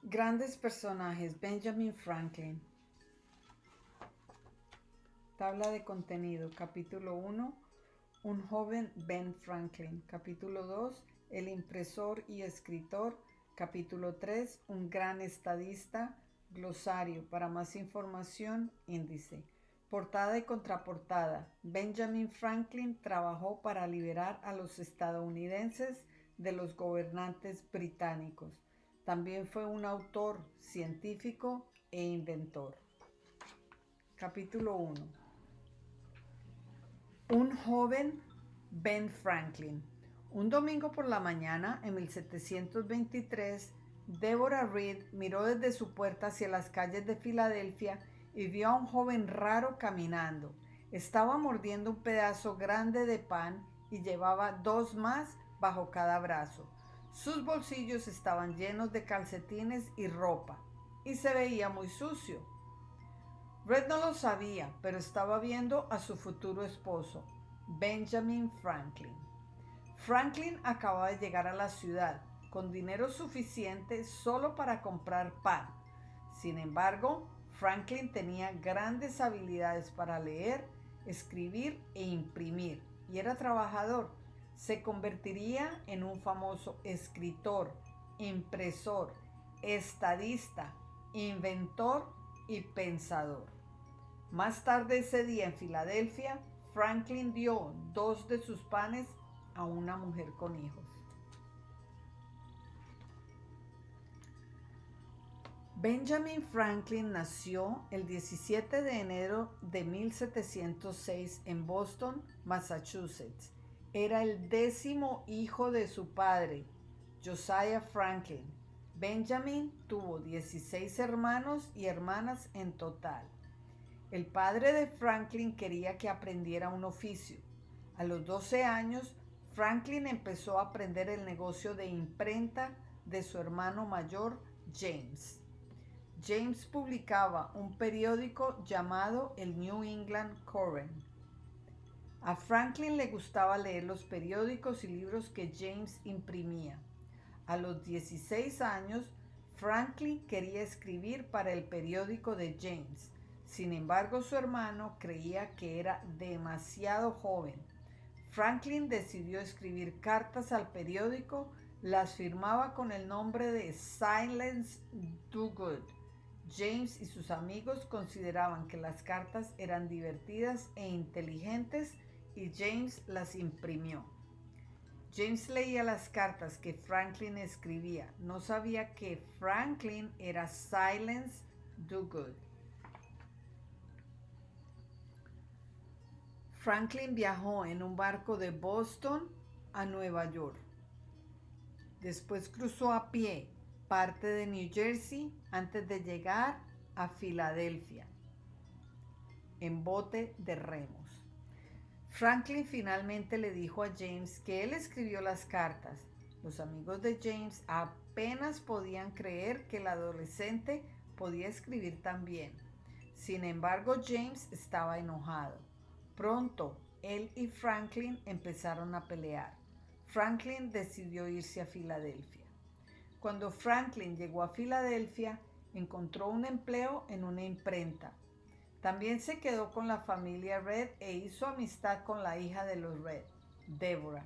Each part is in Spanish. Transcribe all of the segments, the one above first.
Grandes personajes. Benjamin Franklin. Tabla de contenido. Capítulo 1. Un joven Ben Franklin. Capítulo 2. El impresor y escritor. Capítulo 3. Un gran estadista. Glosario. Para más información, índice. Portada y contraportada. Benjamin Franklin trabajó para liberar a los estadounidenses de los gobernantes británicos. También fue un autor, científico e inventor. Capítulo 1. Un joven Ben Franklin. Un domingo por la mañana, en 1723, Deborah Reed miró desde su puerta hacia las calles de Filadelfia y vio a un joven raro caminando. Estaba mordiendo un pedazo grande de pan y llevaba dos más bajo cada brazo. Sus bolsillos estaban llenos de calcetines y ropa, y se veía muy sucio. Red no lo sabía, pero estaba viendo a su futuro esposo, Benjamin Franklin. Franklin acababa de llegar a la ciudad, con dinero suficiente solo para comprar pan. Sin embargo, Franklin tenía grandes habilidades para leer, escribir e imprimir, y era trabajador. Se convertiría en un famoso escritor, impresor, estadista, inventor y pensador. Más tarde ese día en Filadelfia, Franklin dio dos de sus panes a una mujer con hijos. Benjamin Franklin nació el 17 de enero de 1706 en Boston, Massachusetts. Era el 10º hijo de su padre, Josiah Franklin. Benjamin tuvo 16 hermanos y hermanas en total. El padre de Franklin quería que aprendiera un oficio. A los 12 años, Franklin empezó a aprender el negocio de imprenta de su hermano mayor, James. James publicaba un periódico llamado el New England Courant. A Franklin le gustaba leer los periódicos y libros que James imprimía. A los 16 años, Franklin quería escribir para el periódico de James. Sin embargo, su hermano creía que era demasiado joven. Franklin decidió escribir cartas al periódico, las firmaba con el nombre de Silas Dogood. James y sus amigos consideraban que las cartas eran divertidas e inteligentes y James las imprimió. James leía las cartas que Franklin escribía. No sabía que Franklin era Silas Dogood. Franklin viajó en un barco de Boston a Nueva York. Después cruzó a pie parte de New Jersey antes de llegar a Filadelfia en bote de remos. Franklin finalmente le dijo a James que él escribió las cartas. Los amigos de James apenas podían creer que el adolescente podía escribir tan bien. Sin embargo, James estaba enojado. Pronto, él y Franklin empezaron a pelear. Franklin decidió irse a Filadelfia. Cuando Franklin llegó a Filadelfia, encontró un empleo en una imprenta. También se quedó con la familia Red e hizo amistad con la hija de los Red, Deborah.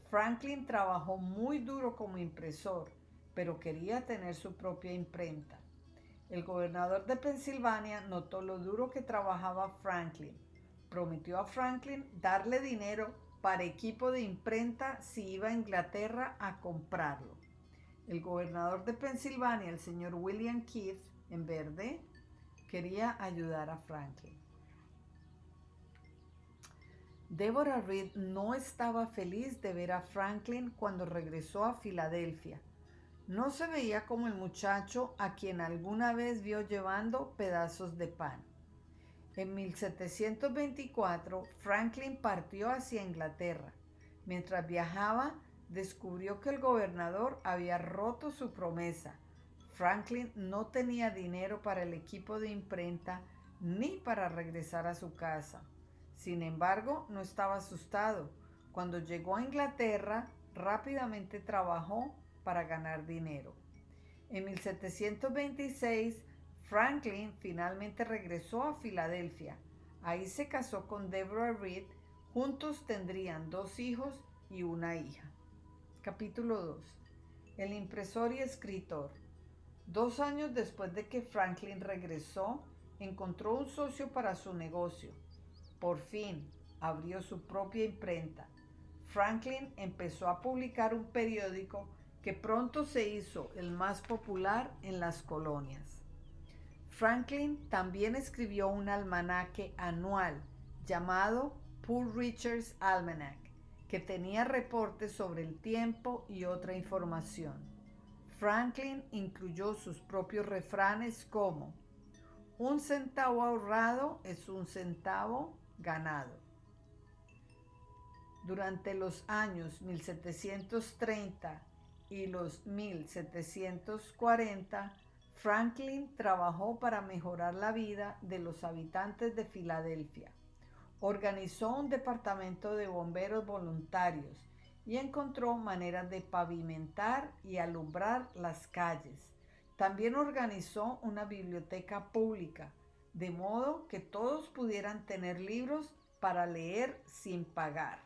Franklin trabajó muy duro como impresor, pero quería tener su propia imprenta. El gobernador de Pensilvania notó lo duro que trabajaba Franklin. Prometió a Franklin darle dinero para equipo de imprenta si iba a Inglaterra a comprarlo. El gobernador de Pensilvania, el señor William Keith, en verde, quería ayudar a Franklin. Deborah Reed no estaba feliz de ver a Franklin cuando regresó a Filadelfia. No se veía como el muchacho a quien alguna vez vio llevando pedazos de pan. En 1724, Franklin partió hacia Inglaterra. Mientras viajaba, descubrió que el gobernador había roto su promesa. Franklin no tenía dinero para el equipo de imprenta ni para regresar a su casa. Sin embargo, no estaba asustado. Cuando llegó a Inglaterra, rápidamente trabajó para ganar dinero. En 1726, Franklin finalmente regresó a Filadelfia. Ahí se casó con Deborah Reed. Juntos tendrían 2 hijos y una hija. Capítulo 2. El impresor y escritor. 2 años después de que Franklin regresó, encontró un socio para su negocio. Por fin, abrió su propia imprenta. Franklin empezó a publicar un periódico que pronto se hizo el más popular en las colonias. Franklin también escribió un almanaque anual llamado Poor Richard's Almanac, que tenía reportes sobre el tiempo y otra información. Franklin incluyó sus propios refranes como: un centavo ahorrado es un centavo ganado. Durante los años 1730 y los 1740, Franklin trabajó para mejorar la vida de los habitantes de Filadelfia. Organizó un departamento de bomberos voluntarios y encontró maneras de pavimentar y alumbrar las calles. También organizó una biblioteca pública, de modo que todos pudieran tener libros para leer sin pagar.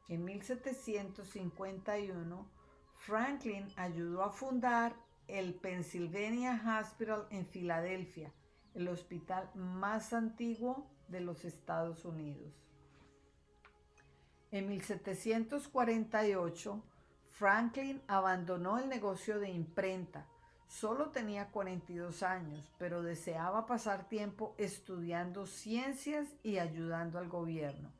En 1751, Franklin ayudó a fundar el Pennsylvania Hospital en Filadelfia, el hospital más antiguo de los Estados Unidos. En 1748, Franklin abandonó el negocio de imprenta. Solo tenía 42 años, pero deseaba pasar tiempo estudiando ciencias y ayudando al gobierno.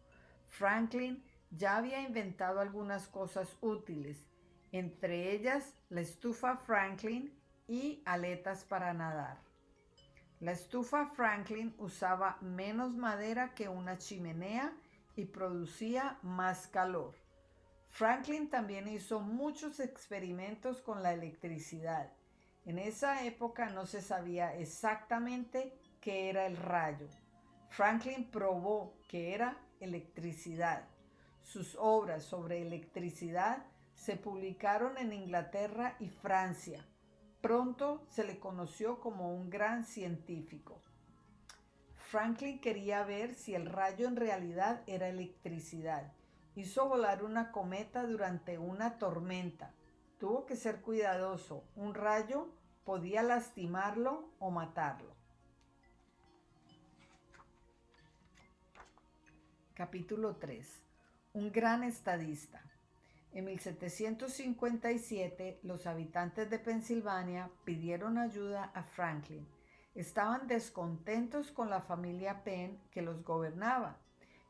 Franklin ya había inventado algunas cosas útiles, entre ellas la estufa Franklin y aletas para nadar. La estufa Franklin usaba menos madera que una chimenea y producía más calor. Franklin también hizo muchos experimentos con la electricidad. En esa época no se sabía exactamente qué era el rayo. Franklin probó que era electricidad. Sus obras sobre electricidad se publicaron en Inglaterra y Francia. Pronto se le conoció como un gran científico. Franklin quería ver si el rayo en realidad era electricidad. Hizo volar una cometa durante una tormenta. Tuvo que ser cuidadoso. Un rayo podía lastimarlo o matarlo. Capítulo 3. Un gran estadista. En 1757, los habitantes de Pensilvania pidieron ayuda a Franklin. Estaban descontentos con la familia Penn que los gobernaba.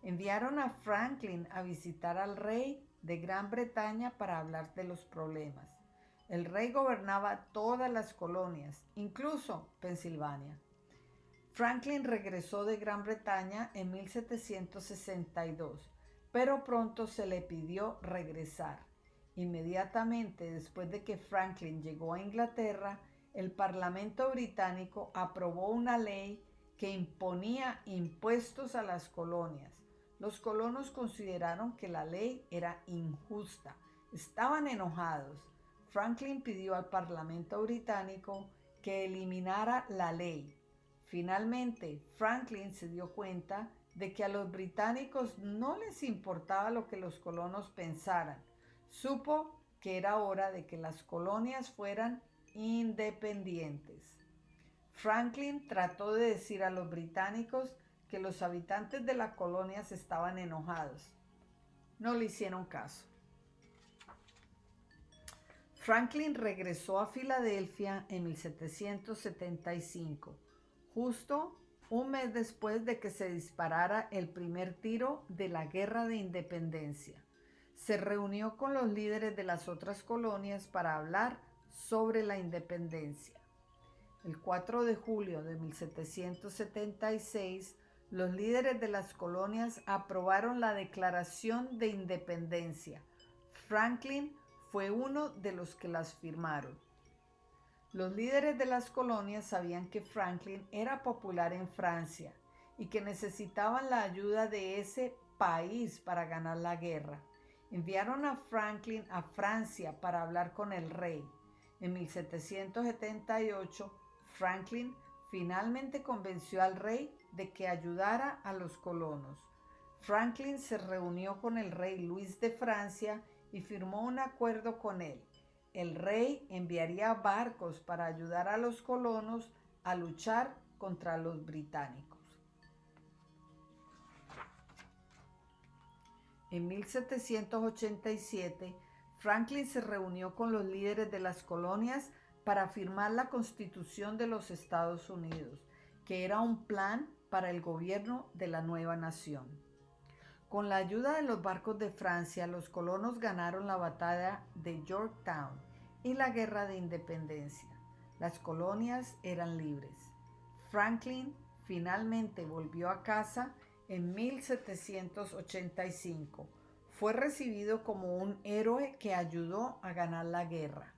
Enviaron a Franklin a visitar al rey de Gran Bretaña para hablar de los problemas. El rey gobernaba todas las colonias, incluso Pensilvania. Franklin regresó de Gran Bretaña en 1762, pero pronto se le pidió regresar. Inmediatamente después de que Franklin llegó a Inglaterra, el Parlamento británico aprobó una ley que imponía impuestos a las colonias. Los colonos consideraron que la ley era injusta. Estaban enojados. Franklin pidió al Parlamento británico que eliminara la ley. Finalmente, Franklin se dio cuenta de que a los británicos no les importaba lo que los colonos pensaran. Supo que era hora de que las colonias fueran independientes. Franklin trató de decir a los británicos que los habitantes de las colonias estaban enojados. No le hicieron caso. Franklin regresó a Filadelfia en 1775, justo un mes después de que se disparara el primer tiro de la Guerra de Independencia. Se reunió con los líderes de las otras colonias para hablar sobre la independencia. El 4 de julio de 1776, los líderes de las colonias aprobaron la Declaración de Independencia. Franklin fue uno de los que las firmaron. Los líderes de las colonias sabían que Franklin era popular en Francia y que necesitaban la ayuda de ese país para ganar la guerra. Enviaron a Franklin a Francia para hablar con el rey. En 1778, Franklin finalmente convenció al rey de que ayudara a los colonos. Franklin se reunió con el rey Luis de Francia y firmó un acuerdo con él. El rey enviaría barcos para ayudar a los colonos a luchar contra los británicos. En 1787, Franklin se reunió con los líderes de las colonias para firmar la Constitución de los Estados Unidos, que era un plan para el gobierno de la nueva nación. Con la ayuda de los barcos de Francia, los colonos ganaron la batalla de Yorktown y la Guerra de Independencia. Las colonias eran libres. Franklin finalmente volvió a casa en 1785. Fue recibido como un héroe que ayudó a ganar la guerra.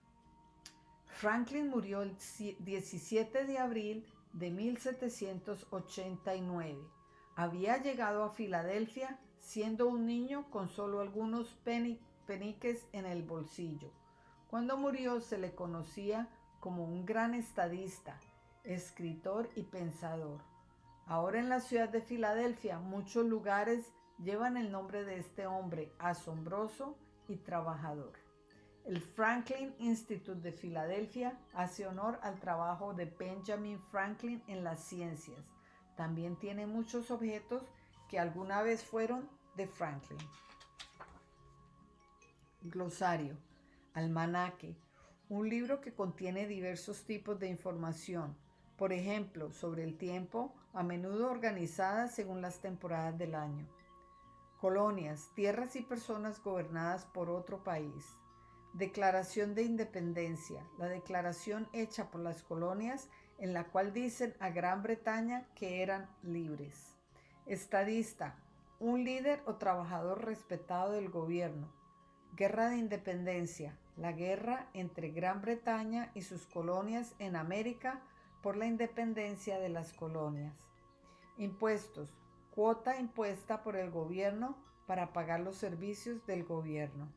Franklin murió el 17 de abril de 1789. Había llegado a Filadelfia siendo un niño con solo algunos peniques en el bolsillo. Cuando murió se le conocía como un gran estadista, escritor y pensador. Ahora en la ciudad de Filadelfia muchos lugares llevan el nombre de este hombre asombroso y trabajador. El Franklin Institute de Filadelfia hace honor al trabajo de Benjamin Franklin en las ciencias. También tiene muchos objetos que alguna vez fueron de Franklin. Glosario, almanaque, un libro que contiene diversos tipos de información, por ejemplo, sobre el tiempo, a menudo organizada según las temporadas del año. Colonias, tierras y personas gobernadas por otro país. Declaración de Independencia, la declaración hecha por las colonias en la cual dicen a Gran Bretaña que eran libres. Estadista, un líder o trabajador respetado del gobierno. Guerra de Independencia, la guerra entre Gran Bretaña y sus colonias en América por la independencia de las colonias. Impuestos, cuota impuesta por el gobierno para pagar los servicios del gobierno.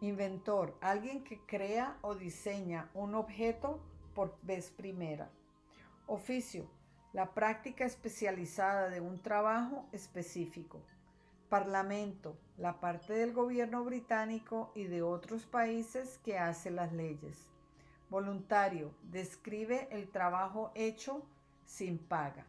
Inventor, alguien que crea o diseña un objeto por vez primera. Oficio, la práctica especializada de un trabajo específico. Parlamento, la parte del gobierno británico y de otros países que hace las leyes. Voluntario, describe el trabajo hecho sin paga.